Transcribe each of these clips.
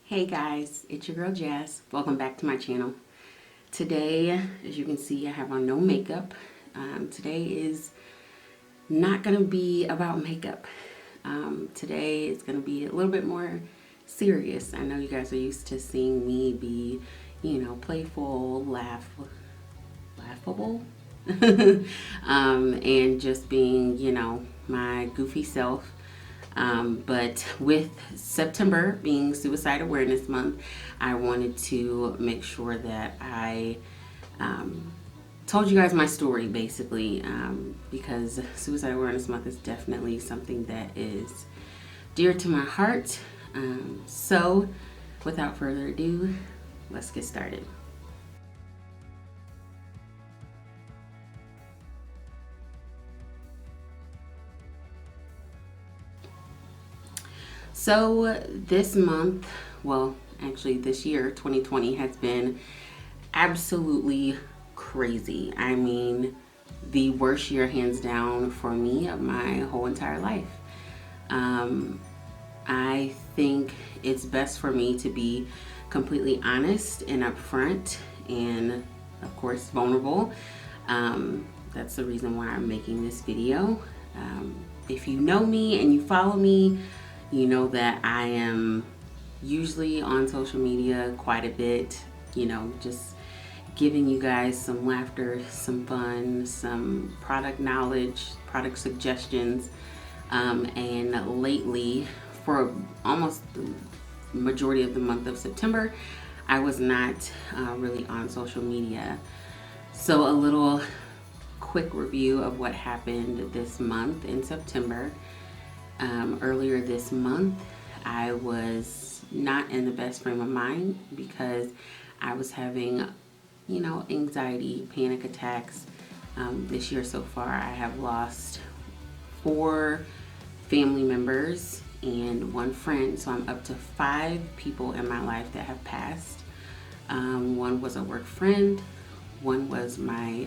Hey guys, it's your girl Jazz. Welcome back to my channel. Today, as you can see, I have on no makeup. Today is not going to be about makeup. Today is going to be a little bit more serious. I know you guys are used to seeing me be, playful, laughable, and just being, my goofy self. But with September being Suicide Awareness Month, I wanted to make sure that I told you guys my story, basically, because Suicide Awareness Month is definitely something that is dear to my heart. So, without further ado, let's get started. So this month, well, actually this year, 2020, has been absolutely crazy. I mean, the worst year hands down for me of my whole entire life. I think it's best for me to be completely honest and upfront and, of course, vulnerable. That's the reason why I'm making this video. If you know me and you follow me, you know that I am usually on social media quite a bit, just giving you guys some laughter, some fun, some product knowledge, product suggestions. And lately, for almost the majority of the month of September, I was not really on social media. So a little quick review of what happened this month in September. Earlier this month, I was not in the best frame of mind because I was having, anxiety, panic attacks. This year so far, I have lost 4 family members and 1 friend, so I'm up to 5 people in my life that have passed. One was a work friend, one was my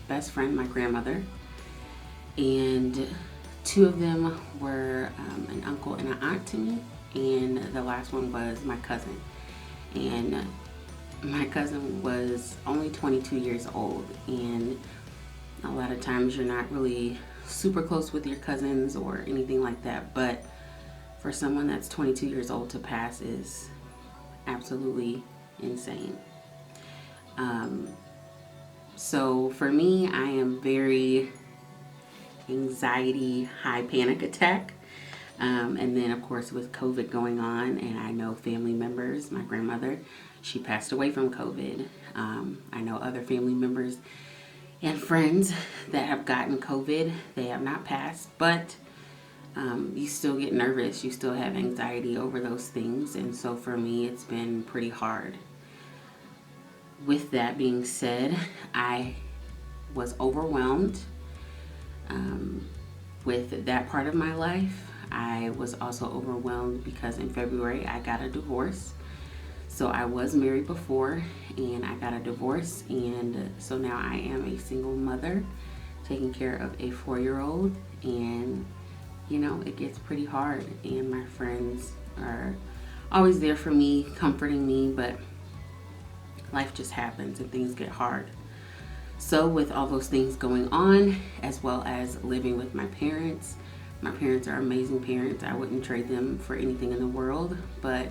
best friend, my grandmother, and 2 of them were an uncle and an aunt to me, and the last one was my cousin. And my cousin was only 22 years old, and a lot of times you're not really super close with your cousins or anything like that, but for someone that's 22 years old to pass is absolutely insane. So for me, I am very anxiety, high panic attack. And then of course with COVID going on, and I know family members, my grandmother, she passed away from COVID. I know other family members and friends that have gotten COVID. They have not passed, but you still get nervous. You still have anxiety over those things. And so for me, it's been pretty hard. With that being said, I was overwhelmed with that part of my life. I was also overwhelmed because in February I got a divorce. So I was married before and I got a divorce, and so now I am a single mother taking care of a 4-year-old, and it gets pretty hard, and my friends are always there for me, comforting me, but life just happens and things get hard. So with all those things going on, as well as living with my parents are amazing parents. I wouldn't trade them for anything in the world. But,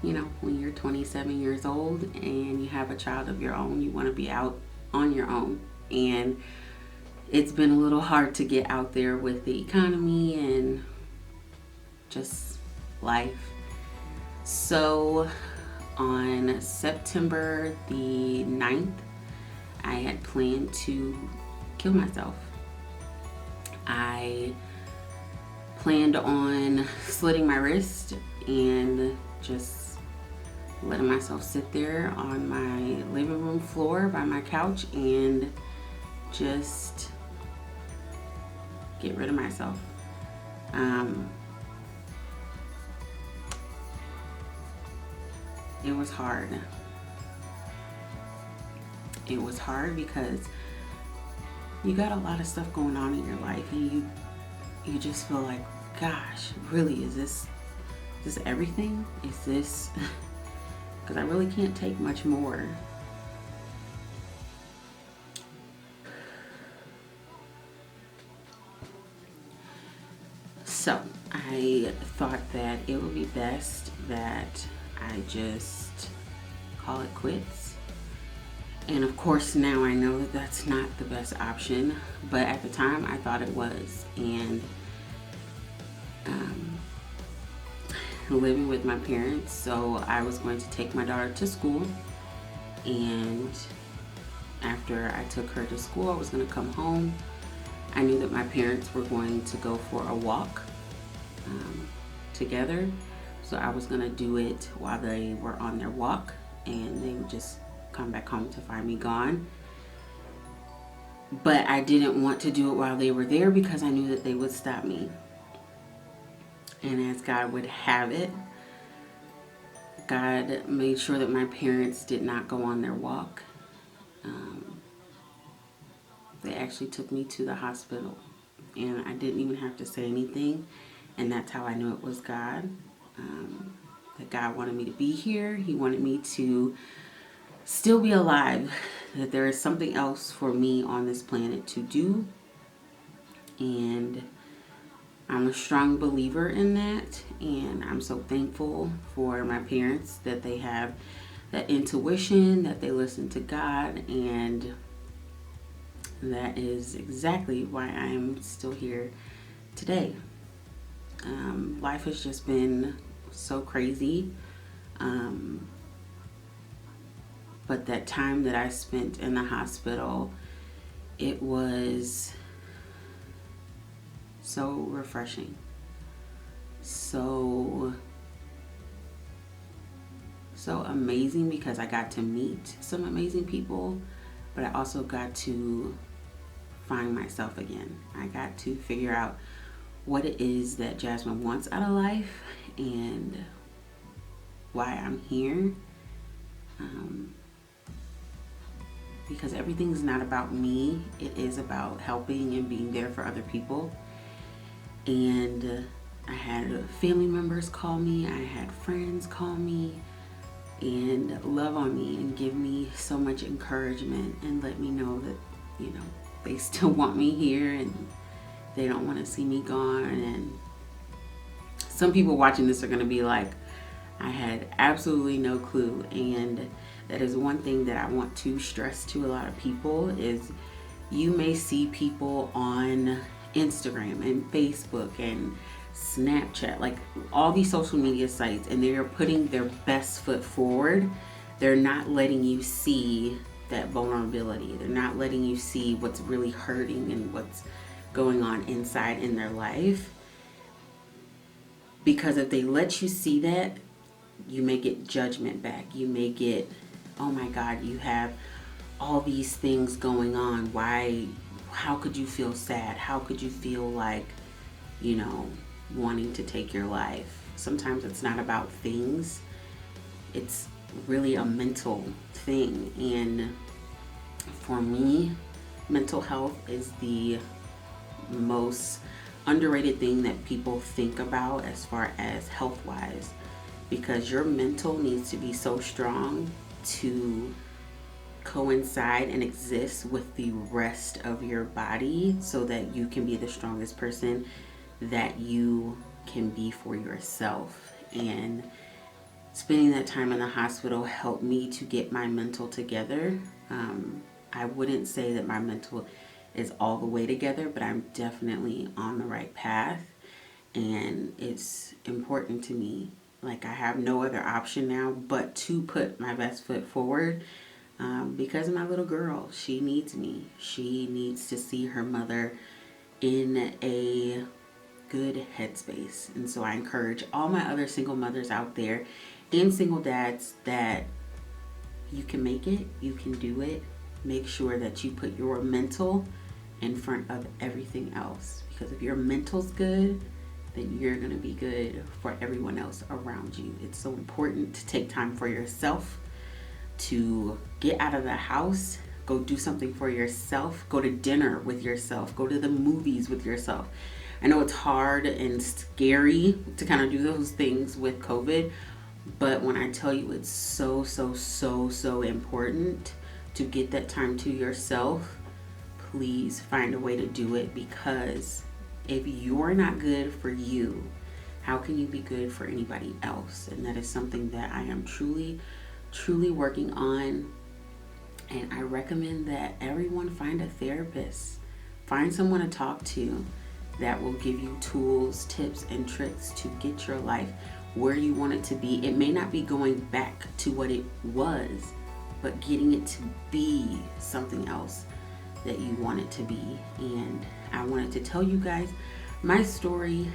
when you're 27 years old and you have a child of your own, you want to be out on your own. And it's been a little hard to get out there with the economy and just life. So on September the 9th, I had planned to kill myself. I planned on slitting my wrist and just letting myself sit there on my living room floor by my couch and just get rid of myself. It was hard. It was hard because you got a lot of stuff going on in your life, and you just feel like, gosh, really, is this everything? Is this because I really can't take much more. So I thought that it would be best that I just call it quits. And of course now I know that that's not the best option, but at the time I thought it was. And living with my parents, so I was going to take my daughter to school, and after I took her to school I was going to come home. I knew that my parents were going to go for a walk together, so I was going to do it while they were on their walk, and they would just come back home to find me gone. But I didn't want to do it while they were there because I knew that they would stop me. And as God would have it, God made sure that my parents did not go on their walk. They actually took me to the hospital, and I didn't even have to say anything, and that's how I knew it was God. That God wanted me to be here. He wanted me to still be alive, that there is something else for me on this planet to do, and I'm a strong believer in that, and I'm so thankful for my parents that they have that intuition, that they listen to God, and that is exactly why I'm still here today. Life has just been so crazy, but that time that I spent in the hospital, it was so refreshing, so amazing, because I got to meet some amazing people, but I also got to find myself again. I got to figure out what it is that Jasmine wants out of life and why I'm here. Because everything's not about me, it is about helping and being there for other people. And I had family members call me, I had friends call me and love on me and give me so much encouragement and let me know that, you know, they still want me here and they don't want to see me gone. And some people watching this are going to be like, I had absolutely no clue. And that is one thing that I want to stress to a lot of people is you may see people on Instagram and Facebook and Snapchat, like all these social media sites, and they are putting their best foot forward. They're not letting you see that vulnerability. They're not letting you see what's really hurting and what's going on inside in their life. Because if they let you see that, you may get judgment back. You may get, oh my God, you have all these things going on. Why? How could you feel sad? How could you feel like, you know, wanting to take your life? Sometimes it's not about things. It's really a mental thing. And for me, mental health is the most underrated thing that people think about as far as health-wise, because your mental needs to be so strong to coincide and exist with the rest of your body so that you can be the strongest person that you can be for yourself. And spending that time in the hospital helped me to get my mental together. I wouldn't say that my mental is all the way together, but I'm definitely on the right path, and it's important to me. Like, I have no other option now but to put my best foot forward, because my little girl, she needs me. She needs to see her mother in a good headspace. And so I encourage all my other single mothers out there and single dads that you can make it, you can do it. Make sure that you put your mental in front of everything else, because if your mental's good, then you're going to be good for everyone else around you. It's so important to take time for yourself, to get out of the house, go do something for yourself, go to dinner with yourself, go to the movies with yourself. I know it's hard and scary to kind of do those things with COVID, But when I tell you it's so, so, so, so important to get that time to yourself, please find a way to do it, because if you're not good for you, how can you be good for anybody else? And that is something that I am truly, truly working on. And I recommend that everyone find a therapist. Find someone to talk to that will give you tools, tips, and tricks to get your life where you want it to be. It may not be going back to what it was, but getting it to be something else that you want it to be. And I wanted to tell you guys my story,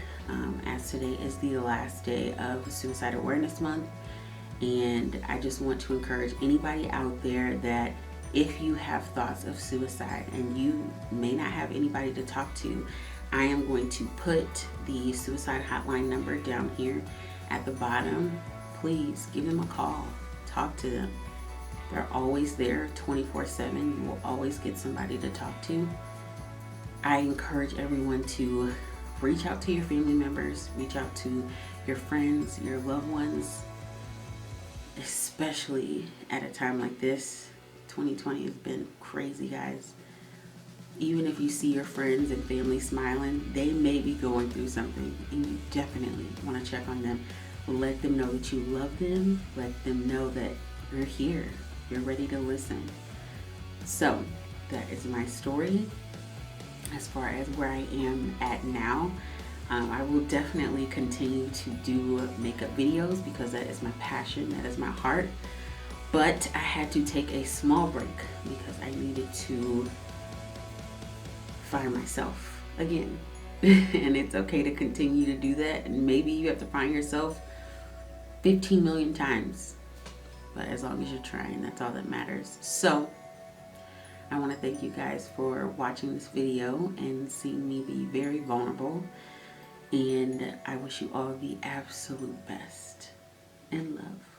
as today is the last day of Suicide Awareness Month. And I just want to encourage anybody out there that if you have thoughts of suicide and you may not have anybody to talk to, I am going to put the suicide hotline number down here at the bottom. Please give them a call, talk to them. They're always there 24/7. You will always get somebody to talk to. I encourage everyone to reach out to your family members, reach out to your friends, your loved ones, especially at a time like this. 2020 has been crazy, guys. Even if you see your friends and family smiling, they may be going through something, and you definitely want to check on them. Let them know that you love them. Let them know that you're here. You're ready to listen. So that is my story as far as where I am at now. I will definitely continue to do makeup videos because that is my passion, that is my heart. But I had to take a small break because I needed to find myself again. And it's okay to continue to do that. And maybe you have to find yourself 15 million times. But as long as you're trying, that's all that matters. So I want to thank you guys for watching this video and seeing me be very vulnerable. And I wish you all the absolute best and love.